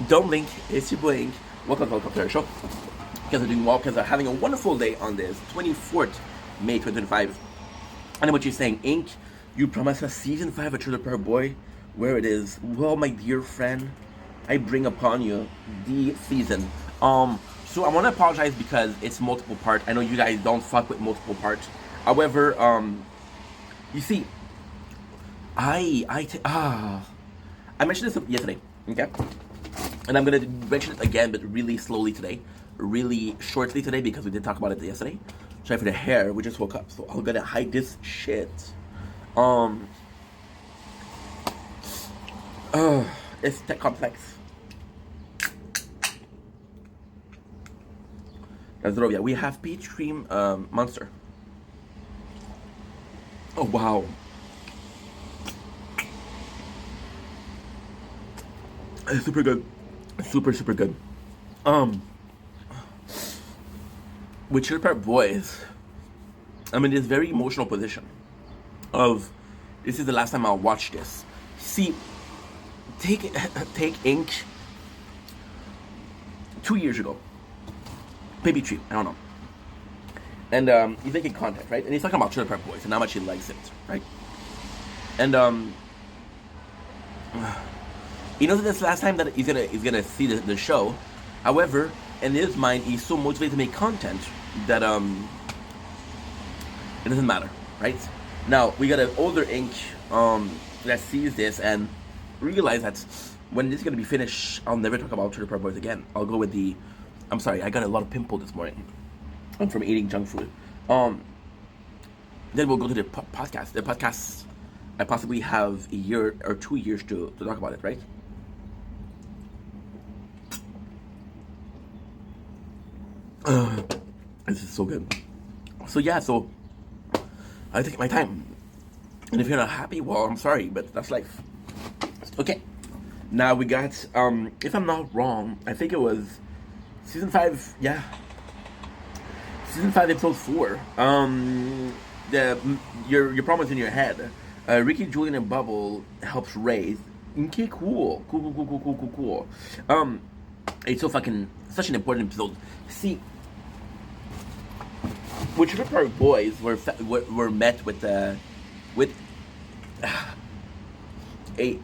Don't blink, it's your boy Ink. Welcome to our show. You guys are doing well, because are having a wonderful day on this 24th May 2025. I know what you're saying, Ink. You promised us season 5 of Trailer Park Boy. Where it is? Well, my dear friend, I bring upon you the season. So I want to apologize because it's multiple part. I know you guys don't fuck with multiple parts. However, you see, I mentioned this yesterday, okay? And I'm gonna mention it again, but really slowly today, really shortly today, because we did talk about it yesterday. Sorry for the hair. We just woke up, so I'm gonna hide this shit. It's tech complex. Zdrowia. We have peach cream monster. Oh wow. It's super good. Super good. With Trailer Park Boys, I'm in this very emotional position of this is the last time I'll watch this. See, take Ink 2 years ago, maybe 3, I don't know. And he's making content, right? And he's talking about Trailer Park Boys and how much he likes it, right? And he knows that this last time that he's gonna see the show. However, in his mind, he's so motivated to make content that it doesn't matter, right? Now we got an older Ink that sees this and realize that when this is gonna be finished, I'll never talk about Trailer Park Boys again. I'll go with the. I'm sorry, I got a lot of pimple this morning. I'm from eating junk food. Then we'll go to the podcast. The podcast, I possibly have a year or 2 years to talk about it, right? This is so good. So yeah, so I take my time. And if you're not happy, well, I'm sorry, but that's life. Okay. Now we got, if I'm not wrong, I think it was season 5, yeah. Season 5, episode 4. Your promise in your head. Ricky, Julian, and Bubble helps Ray. Okay, cool. It's so fucking, such an important episode. See, with Trailer Park Boys were met with a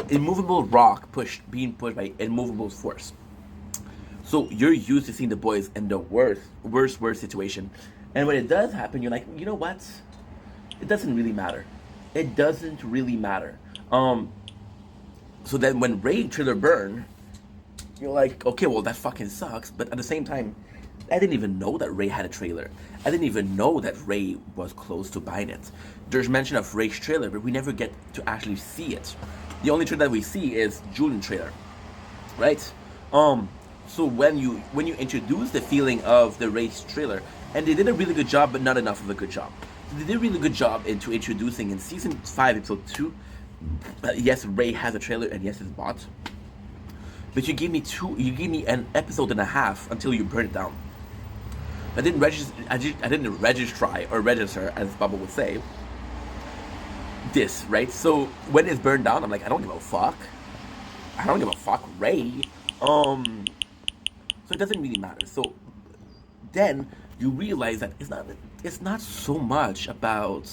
immovable rock being pushed by immovable force. So you're used to seeing the boys in the worst situation, and when it does happen, you're like, you know what? It doesn't really matter. It doesn't really matter. So then when Ray Trailer burn, you're like, okay, well that fucking sucks. But at the same time, I didn't even know that Ray had a trailer. I didn't even know that Ray was close to buying it. There's mention of Ray's trailer, but we never get to actually see it. The only trailer that we see is Julian's trailer, right? So when you introduce the feeling of the Ray's trailer, and they did a really good job, but not enough of a good job. So they did a really good job into introducing in season 5, episode 2. Yes, Ray has a trailer, and yes, it's bought. But you gave me an episode and a half until you burn it down. I didn't register, as Bubba would say, this, right? So when it's burned down, I'm like, I don't give a fuck. I don't give a fuck, Ray. So it doesn't really matter. So then you realize that it's not so much about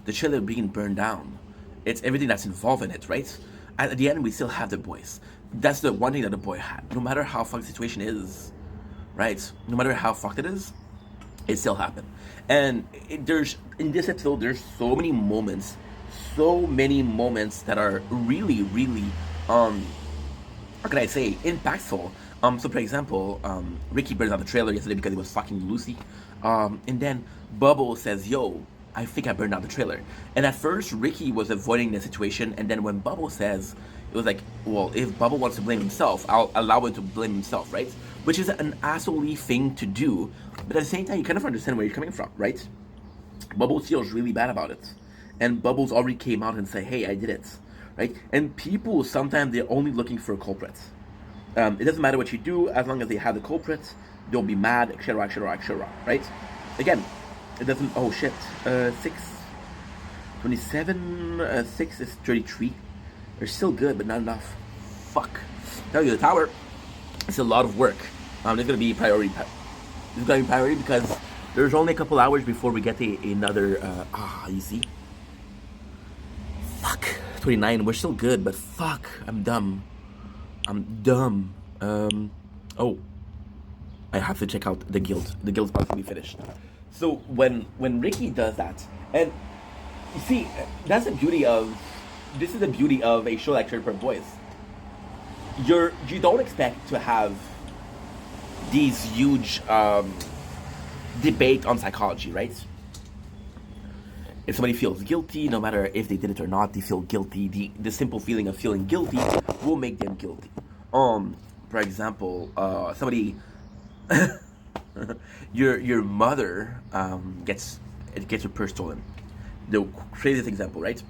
the trailer being burned down. It's everything that's involved in it, right? At the end, we still have the boys. That's the one thing that the boy had. No matter how fucked the situation is, right? No matter how fucked it is, it still happened. And there's in this episode, there's so many moments that are really, really, how can I say, impactful. So for example, Ricky burns out the trailer yesterday because he was fucking Lucy. And then Bubble says, yo, I think I burned out the trailer. And at first, Ricky was avoiding the situation. And then when Bubble says, it was like, well, if Bubble wants to blame himself, I'll allow him to blame himself, right? Which is an asshole-y thing to do. But at the same time, you kind of understand where you're coming from, right? Bubble feels really bad about it. And Bubbles already came out and said, hey, I did it, right? And people, sometimes they're only looking for a culprit. It doesn't matter what you do, as long as they have the culprit, they'll be mad, etc., right? Again, it doesn't, oh shit, 27, 6 is 33. They're still good, but not enough. Fuck. Tell you, the tower. It's a lot of work. It's gonna be priority. It's gonna be priority because there's only a couple hours before we get another. You see, fuck. 29. We're still good, but fuck. I'm dumb. I'm dumb. Oh, I have to check out the guild. The guild's about to be finished. So when Ricky does that, and you see, that's the beauty of. This is the beauty of a show like Trailer Park Boys. You don't expect to have these huge debate on psychology, right? If somebody feels guilty, no matter if they did it or not, they feel guilty. The simple feeling of feeling guilty will make them guilty. For example, somebody, your mother gets your purse stolen. The craziest example, right?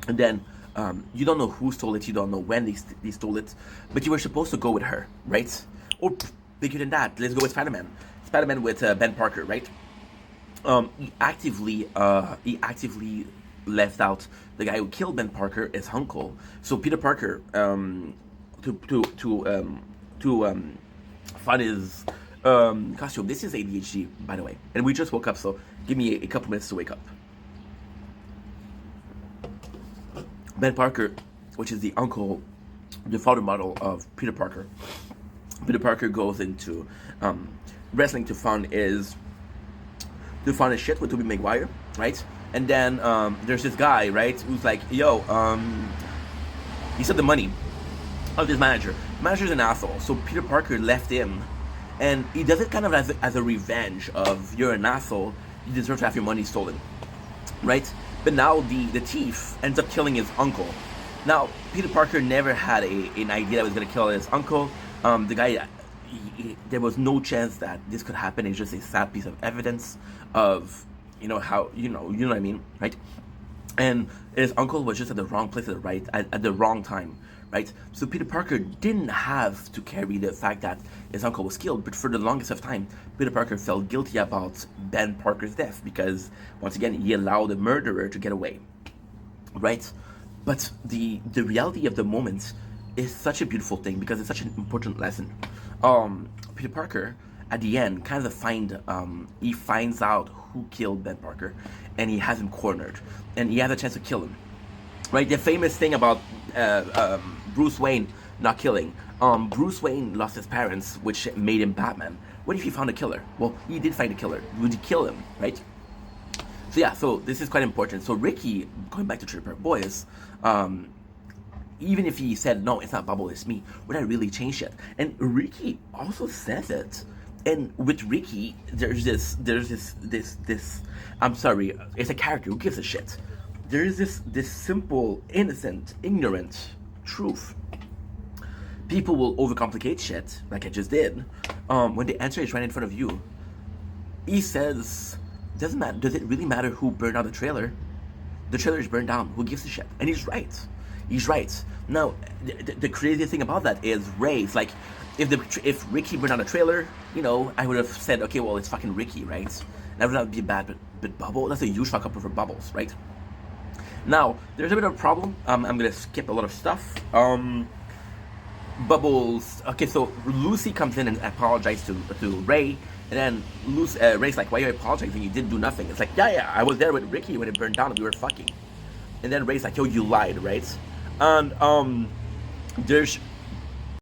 And then you don't know who stole it, you don't know when they stole it, but you were supposed to go with her, right? Or bigger than that, let's go with Spider-Man. Spider-Man with Ben Parker, right? He actively left out the guy who killed Ben Parker, his uncle. So Peter Parker, to find his costume. This is ADHD, by the way, and we just woke up, so give me a couple minutes to wake up. Ben Parker, which is the uncle, the father model of Peter Parker. Peter Parker goes into wrestling to fund his shit with Tobey Maguire, right? And then there's this guy, right, who's like, yo, he said the money of this manager. The manager's an asshole, so Peter Parker left him, and he does it kind of as a revenge of, you're an asshole, you deserve to have your money stolen, right? But now the thief ends up killing his uncle. Now, Peter Parker never had an idea that was going to kill his uncle. The guy, there was no chance that this could happen. It's just a sad piece of evidence of, how, you know what I mean, right? And his uncle was just at the wrong place at the wrong time, right? So Peter Parker didn't have to carry the fact that his uncle was killed, but for the longest of time, Peter Parker felt guilty about Ben Parker's death because, once again, he allowed the murderer to get away, right? But the reality of the moment is such a beautiful thing because it's such an important lesson. Peter Parker, at the end, kind of he finds out who killed Ben Parker, and he has him cornered, and he has a chance to kill him. Right, the famous thing about Bruce Wayne not killing. Bruce Wayne lost his parents, which made him Batman. What if he found a killer? Well, he did find a killer. Would he kill him, right? So yeah, so this is quite important. So Ricky, going back to Trailer Park Boys, even if he said, no, it's not Bubble, it's me, would I really change it? And Ricky also says it. And with Ricky, there's this, I'm sorry, it's a character, who gives a shit? There is this simple, innocent, ignorant truth. People will overcomplicate shit, like I just did, when the answer is right in front of you. He says, doesn't matter, does it really matter who burned down the trailer? The trailer is burned down, who gives a shit? And he's right. He's right. Now, the craziest thing about that is Ray's, like, if Ricky burned down the trailer, I would have said, okay, well, it's fucking Ricky, right? That would not be bad, but Bubble, that's a huge fuck up for Bubbles, right? Now, there's a bit of a problem. I'm gonna skip a lot of stuff. Bubbles. Okay, so Lucy comes in and apologizes to Ray, and then Ray's like, "Why are you apologizing? You didn't do nothing." It's like, yeah, I was there with Ricky when it burned down and we were fucking. And then Ray's like, "Yo, you lied, right?" And there's